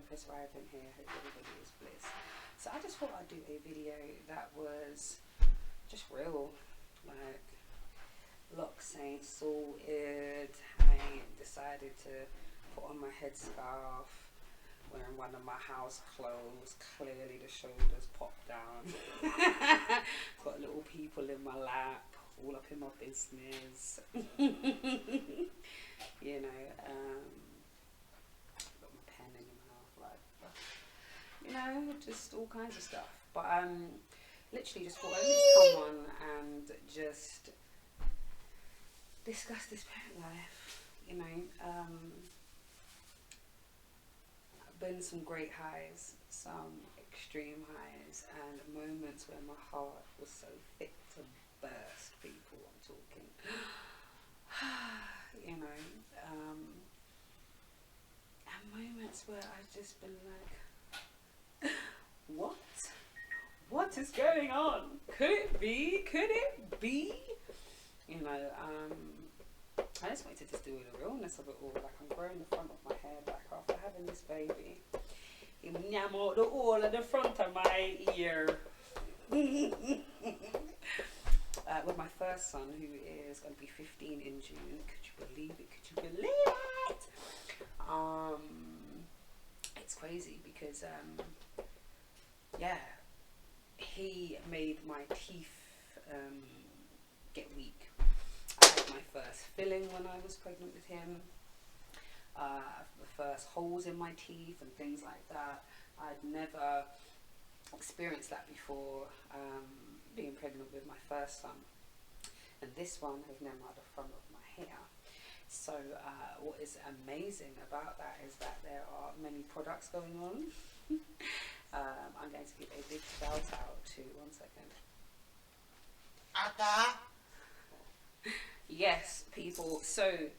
for arriving here. Hope everybody is bliss. So I just thought I'd do a video that was just real, like locks ain't sorted. I decided to put on my headscarf, wearing one of my house clothes. Clearly the shoulders popped down. Got little people in my lap, all up in my business. You know, got my pen in my mouth, like, you know, just all kinds of stuff. But literally just thought I'd just come on and just discuss this parent life. You know, been some great highs, some extreme highs, and moments where my heart was so thick to burst. People, I'm talking. You know, and moments where I've just been like, what is going on? Could it be? Could it be? You know, I just wanted to just do the realness of it all. Like, I'm growing the front of my hair back after having this baby. He enamelled the all of the front of my ear. With my first son, who is going to be 15 in June. Could you believe it? Could you believe it? It's crazy because, yeah, he made my teeth get weak. I had my first filling when I was pregnant with him. The first holes in my teeth and things like that. I'd never experienced that before, being pregnant with my first son. And this one has now at the front of my hair. So what is amazing about that is that there are many products going on. I'm going to give a big shout out to, one second. Yes, people. So,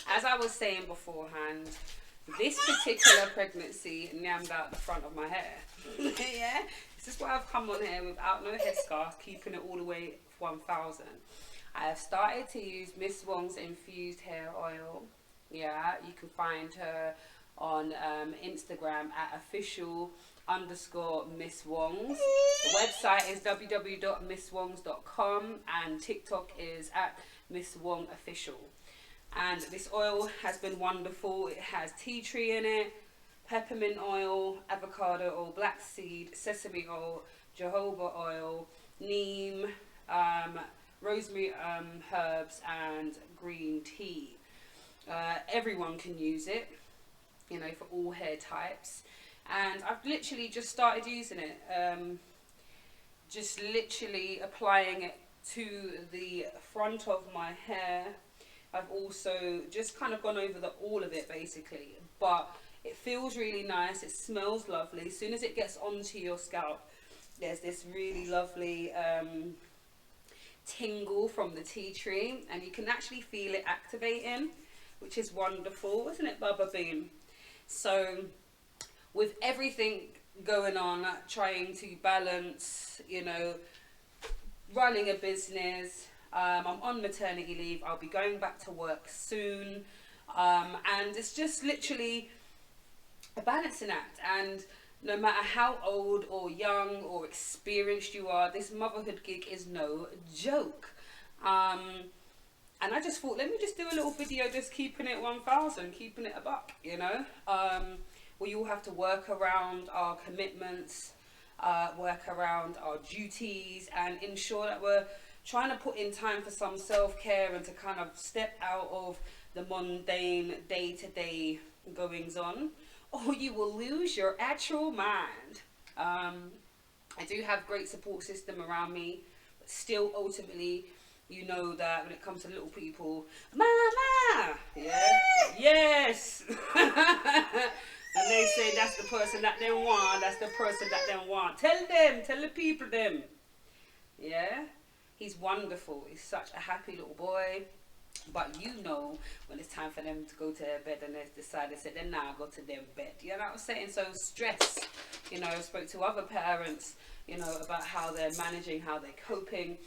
as I was saying beforehand, this particular pregnancy nammed out the front of my hair. Yeah, this is why I've come on here without no headscarf, keeping it all the way 1000. I have started to use Miss Wong's infused hair oil. Yeah, you can find her on Instagram at official_Miss Wongs. The website is www.misswongs.com and TikTok is at Miss Wong Official. And this oil has been wonderful. It has tea tree in it, peppermint oil, avocado oil, black seed, sesame oil, jojoba oil, neem, rosemary herbs, and green tea. Everyone can use it, you know, for all hair types. And I've literally just started using it, just literally applying it to the front of my hair. I've also just kind of gone over all of it basically, but it feels really nice. It smells lovely. As soon as it gets onto your scalp, there's this really lovely tingle from the tea tree, and you can actually feel it activating, which is wonderful, isn't it, Bubba Bean? So with everything going on, trying to balance, you know, running a business, I'm on maternity leave, I'll be going back to work soon, and it's just literally a balancing act. And no matter how old or young or experienced you are, this motherhood gig is no joke. And I just thought, let me just do a little video just keeping it 1000, keeping it a buck, you know. We all have to work around our commitments, work around our duties, and ensure that we're trying to put in time for some self-care and to kind of step out of the mundane day-to-day goings on, or you will lose your actual mind. I do have great support system around me, but still ultimately, you know that when it comes to little people, mama, yeah, yes. And they say that's the person that they want, that's the person that they want. Tell them, tell the people them. Yeah, he's wonderful. He's such a happy little boy. But you know, when it's time for them to go to their bed and they decide, they say they're now go to their bed. You know what I'm saying? So stress, you know, I spoke to other parents, you know, about how they're managing, how they're coping.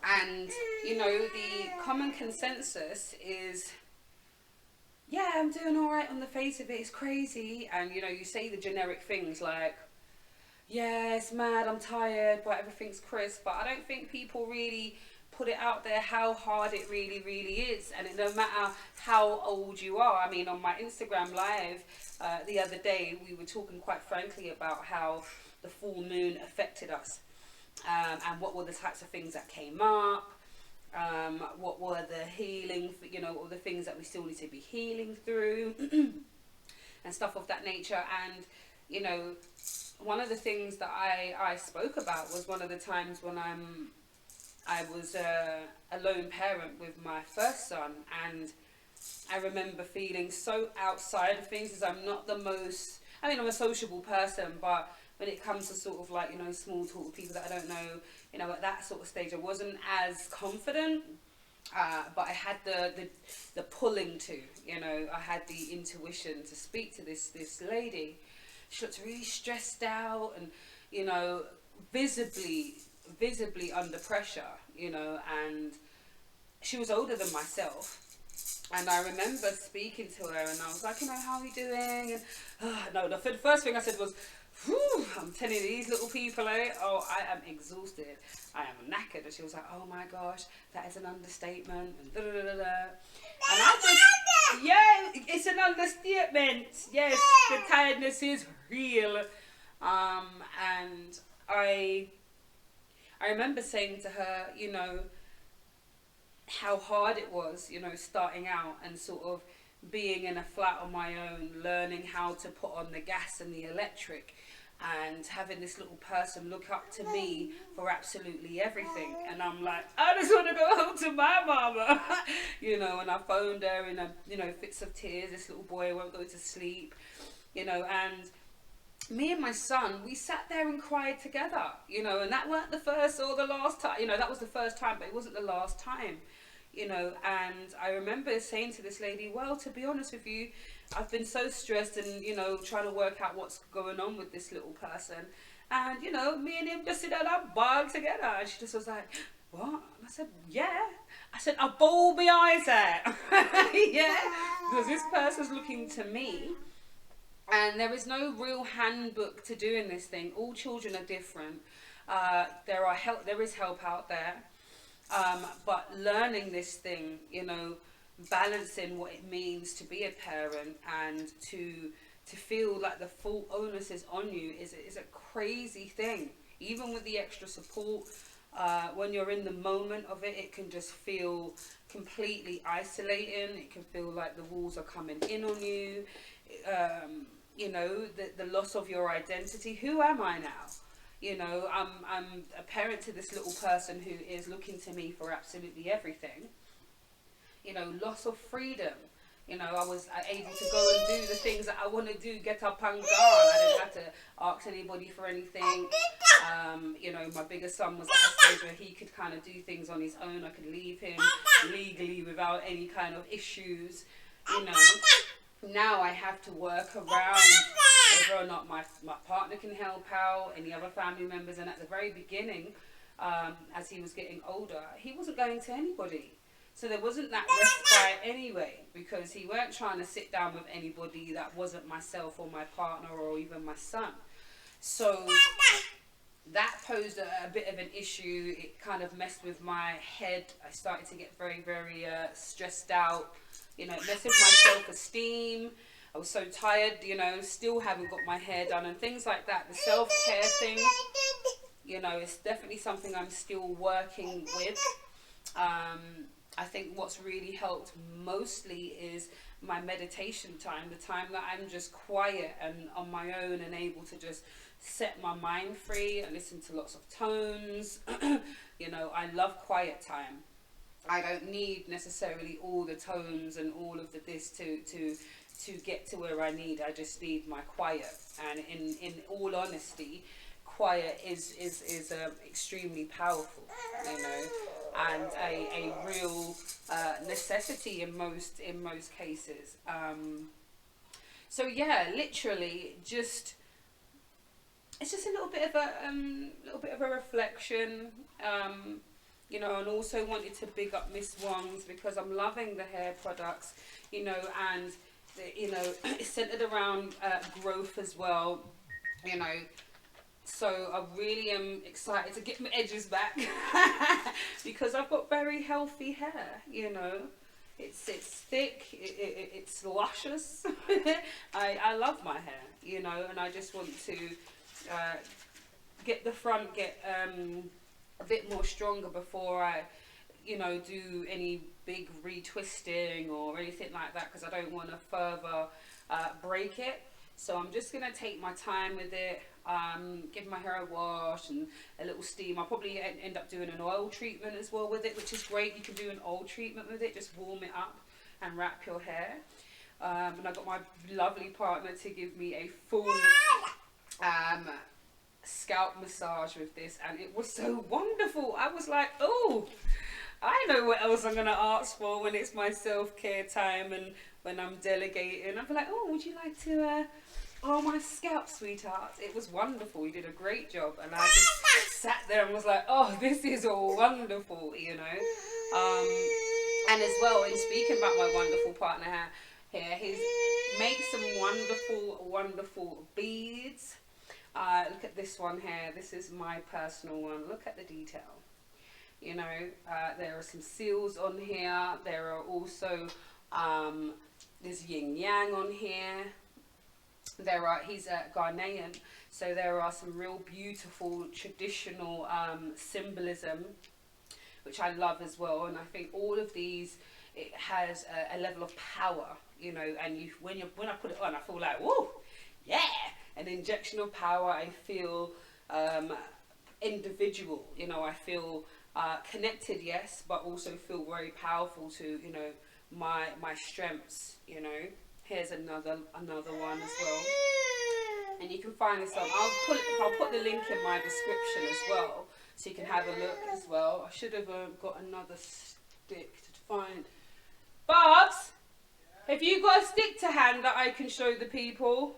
And, you know, the common consensus is yeah, I'm doing all right on the face of it. It's crazy, and you know, you say the generic things like, yeah, it's mad, I'm tired, but everything's crisp. But I don't think people really put it out there how hard it really, really is. And no matter how old you are, I mean, on my Instagram live the other day, we were talking quite frankly about how the full moon affected us, and what were the types of things that came up. What were the healing, you know, what were the things that we still need to be healing through, and stuff of that nature. And you know, one of the things that I spoke about was one of the times when I was a lone parent with my first son, and I remember feeling so outside of things, as I'm not the most, I mean, I'm a sociable person, but when it comes to sort of like, you know, small talk with people that I don't know, you know, at that sort of stage, I wasn't as confident, but I had the pulling to, you know, I had the intuition to speak to this lady. She looked really stressed out, and you know, visibly under pressure, you know, and she was older than myself. And I remember speaking to her, and I was like, you know, how are you doing? And no, the first thing I said was, whew, I'm telling you, these little people, oh, I am exhausted. I am knackered. And she was like, oh my gosh, that is an understatement. And da da da da. And I just, yeah, it's an understatement. Yes, the tiredness is real. And I remember saying to her, you know, how hard it was, you know, starting out and sort of being in a flat on my own, learning how to put on the gas and the electric, and having this little person look up to me for absolutely everything. And I'm like, I just want to go home to my mama, you know. And I phoned her in a, you know, fits of tears. This little boy won't go to sleep, you know. And me and my son, we sat there and cried together, you know. And that weren't the first or the last time, you know. That was the first time, but it wasn't the last time, you know. And I remember saying to this lady, well, to be honest with you, I've been so stressed and, you know, trying to work out what's going on with this little person. And, you know, me and him just sit down and bark together. And she just was like, what? And I said, yeah. I said, I bawled my eyes out. Yeah. Because this person's looking to me. And there is no real handbook to doing this thing. All children are different. There is help out there. But learning this thing, you know, balancing what it means to be a parent and to feel like the full onus is on you is a crazy thing. Even with the extra support, when you're in the moment of it, it can just feel completely isolating. It can feel like the walls are coming in on you. You know, the loss of your identity. Who am I now? You know, I'm a parent to this little person who is looking to me for absolutely everything. You know, loss of freedom. You know, I was able to go and do the things that I want to do, get up and go. I didn't have to ask anybody for anything. You know, my bigger son was at a stage where he could kind of do things on his own. I could leave him legally without any kind of issues. You know, now I have to work around whether or not my partner can help out, any other family members. And at the very beginning, as he was getting older, he wasn't going to anybody. So there wasn't that respite anyway, because he weren't trying to sit down with anybody that wasn't myself or my partner or even my son. So that posed a bit of an issue. It kind of messed with my head. I started to get very, very stressed out. You know, it messed with my self-esteem. I was so tired, you know, still haven't got my hair done and things like that. The self-care thing, you know, it's definitely something I'm still working with. I think what's really helped mostly is my meditation time, the time that I'm just quiet and on my own and able to just set my mind free and listen to lots of tones. You know, I love quiet time. I don't need necessarily all the tones and all of the this to get to where I need. I just need my quiet. And in all honesty, quiet is extremely powerful, you know, and a real necessity in most cases. So yeah, literally, it's just a little bit of a reflection. You know, and also wanted to big up Miss Wong's because I'm loving the hair products, you know, and you know, it's centered around growth as well, you know. So I really am excited to get my edges back because I've got very healthy hair, you know. It's thick, it's luscious. I love my hair, you know, and I just want to get the front a bit more stronger before I, you know, do any big retwisting or anything like that, because I don't want to further break it. So I'm just going to take my time with it, give my hair a wash and a little steam. I'll probably end up doing an oil treatment as well with it, which is great. You can do an oil treatment with it, just warm it up and wrap your hair. And I got my lovely partner to give me a full scalp massage with this, and it was so wonderful. I was like, oh, I know what else I'm going to ask for when it's my self-care time and when I'm delegating. I'll be like, oh, would you like to oh, my scalp, sweetheart? It was wonderful. You did a great job. And I just sat there and was like, oh, this is all wonderful, you know. And as well, in speaking about my wonderful partner here, he's makes some wonderful, wonderful beads. Look at this one here. This is my personal one. Look at the detail. You know, there are some seals on here. There are also, there's yin yang on here. He's a Ghanaian, so there are some real beautiful traditional symbolism, which I love as well. And I think all of these, it has a level of power, you know. And when I put it on, I feel like, whoa, yeah, an injection of power. I feel individual, you know. I feel connected, yes, but also feel very powerful to, you know, my strengths, you know. Here's another one as well, and you can find this on. I'll put the link in my description as well, so you can have a look as well. I should have got another stick to find. Barbs, have you got a stick to hand that I can show the people?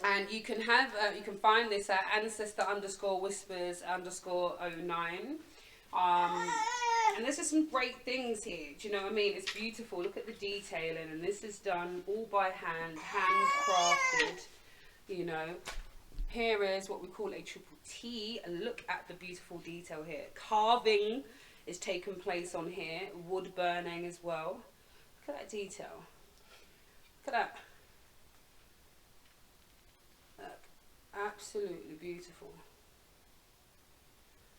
And you can have you can find this at ancestor_whispers_09. And there's just some great things here. Do you know what I mean? It's beautiful. Look at the detailing, and this is done all by hand, handcrafted. You know, here is what we call a triple T. And look at the beautiful detail here. Carving is taking place on here. Wood burning as well. Look at that detail. Look at that. Absolutely beautiful,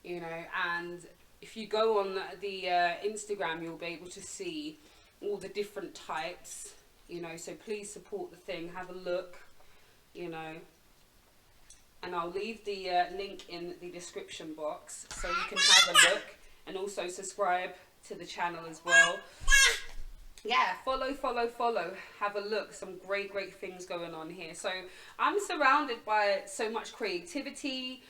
you know. And if you go on the Instagram, you'll be able to see all the different types, you know. So please support the thing, have a look, you know. And I'll leave the link in the description box so you can have a look, and also subscribe to the channel as well. Yeah, follow, have a look. Some great things going on here. So I'm surrounded by so much creativity.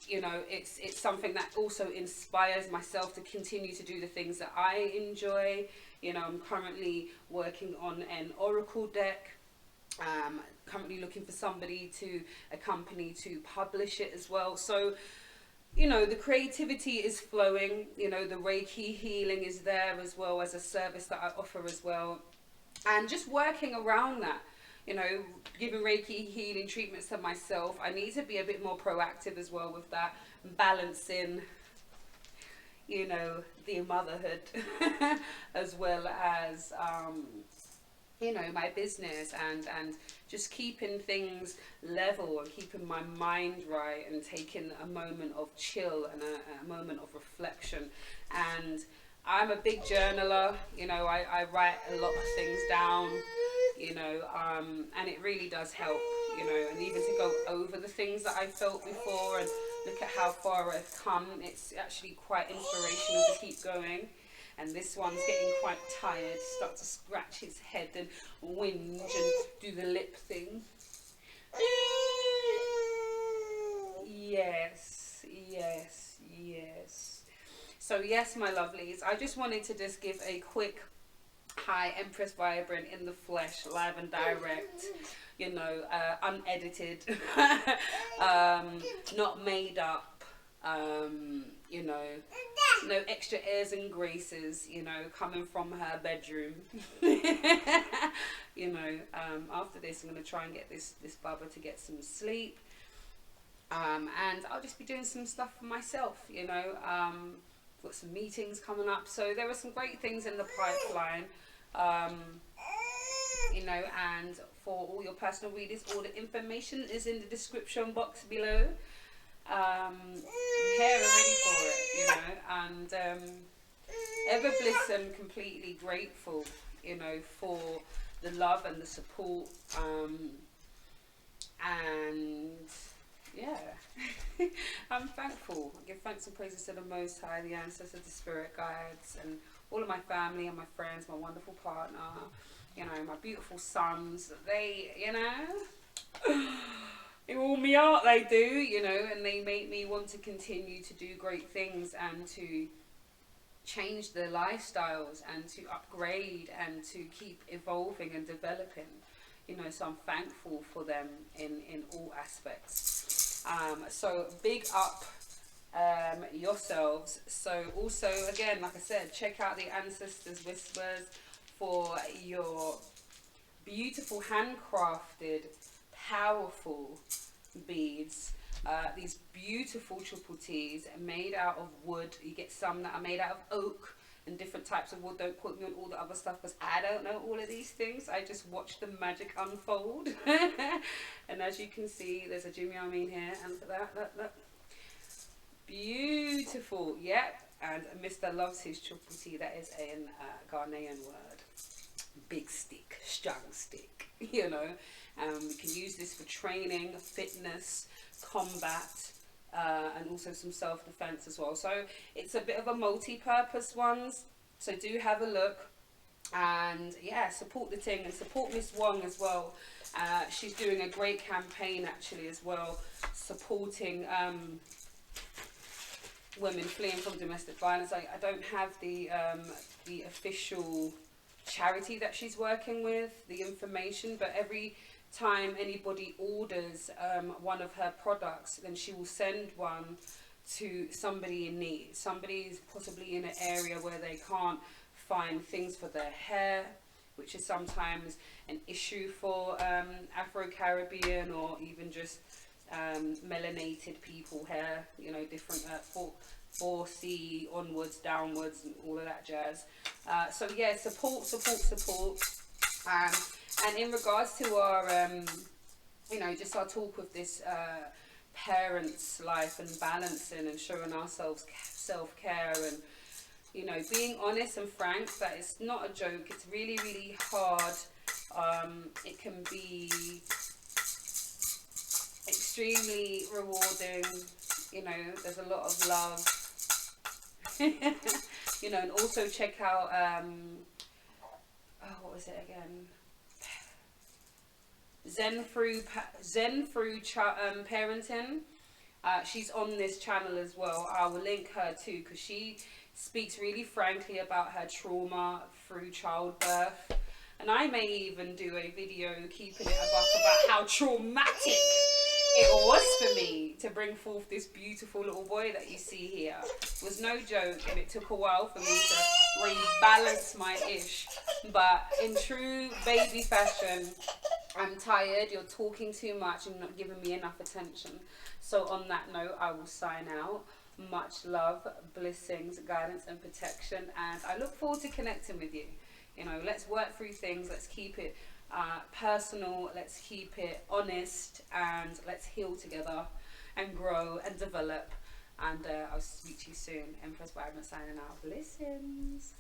You know, it's something that also inspires myself to continue to do the things that I enjoy. You know, I'm currently working on an oracle deck. Currently looking for somebody to accompany to publish it as well. So, you know, the creativity is flowing. You know, the Reiki healing is there as well as a service that I offer as well. And just working around that, you know, giving Reiki healing treatments to myself. I need to be a bit more proactive as well with that, balancing, you know, the motherhood as well as, you know, my business, and just keeping things level and keeping my mind right and taking a moment of chill and a moment of reflection. And I'm a big journaler, you know. I write a lot of things down, you know, and it really does help, you know. And even to go over the things that I felt before and look at how far I've come, it's actually quite inspirational to keep going. And this one's getting quite tired, start to scratch his head and whinge and do the lip thing. Yes. So yes, my lovelies, I just wanted to just give a quick hi, Empress Vibrant in the flesh, live and direct, you know, unedited, not made up, You know, no extra airs and graces, you know, coming from her bedroom. You know, after this, I'm going to try and get this Baba to get some sleep. And I'll just be doing some stuff for myself, you know. Got some meetings coming up. So there are some great things in the pipeline. You know, and for all your personal readers, all the information is in the description box below. I'm here and ready for it, you know, and ever bliss and completely grateful, you know, for the love and the support, and yeah, I'm thankful. I give thanks and praises to the Most High, the ancestors, the spirit guides, and all of my family and my friends, my wonderful partner, you know, my beautiful sons. They, you know, they warm me up, they do, you know, and they make me want to continue to do great things and to change their lifestyles and to upgrade and to keep evolving and developing, you know. So I'm thankful for them in all aspects. So big up yourselves. So also, again, like I said, check out the Ancestors Whispers for your beautiful handcrafted, powerful beads. These beautiful triple T's made out of wood. You get some that are made out of oak and different types of wood. Don't quote me on all the other stuff because I don't know all of these things. I just watch the magic unfold. And as you can see, there's a Jimmy Armin here, and look at that, look. Beautiful, yep. And Mr. loves his triple T. That is a Ghanaian word. Big stick, strong stick, you know. We can use this for training, fitness, combat, and also some self-defense as well. So it's a bit of a multi-purpose ones. So do have a look, and yeah, support the thing and support Miss Wong as well. She's doing a great campaign actually as well, supporting women fleeing from domestic violence. I don't have the official charity that she's working with, the information, but every time anybody orders one of her products, then she will send one to somebody in need. Somebody's possibly in an area where they can't find things for their hair, which is sometimes an issue for Afro-Caribbean or even just melanated people hair, you know, different 4C onwards, downwards, and all of that jazz. So yeah, support. And in regards to our, you know, just our talk with this parents' life and balancing and showing ourselves self-care and, you know, being honest and frank, that it's not a joke. It's really, really hard. It can be extremely rewarding. You know, there's a lot of love. You know, and also check out, what was it again? Zen through parenting. She's on this channel as well. I will link her too, because she speaks really frankly about her trauma through childbirth, and I may even do a video keeping it a buck about how traumatic it was for me to bring forth this beautiful little boy that you see here. It was no joke, and it took a while for me to rebalance my ish, but in true baby fashion, I'm tired, you're talking too much and not giving me enough attention. So on that note, I will sign out. Much love, blessings, guidance and protection, and I look forward to connecting with you. You know, let's work through things, let's keep it personal, let's keep it honest, and let's heal together and grow and develop. And I'll speak to you soon. Empress Byron signing out. Blessings.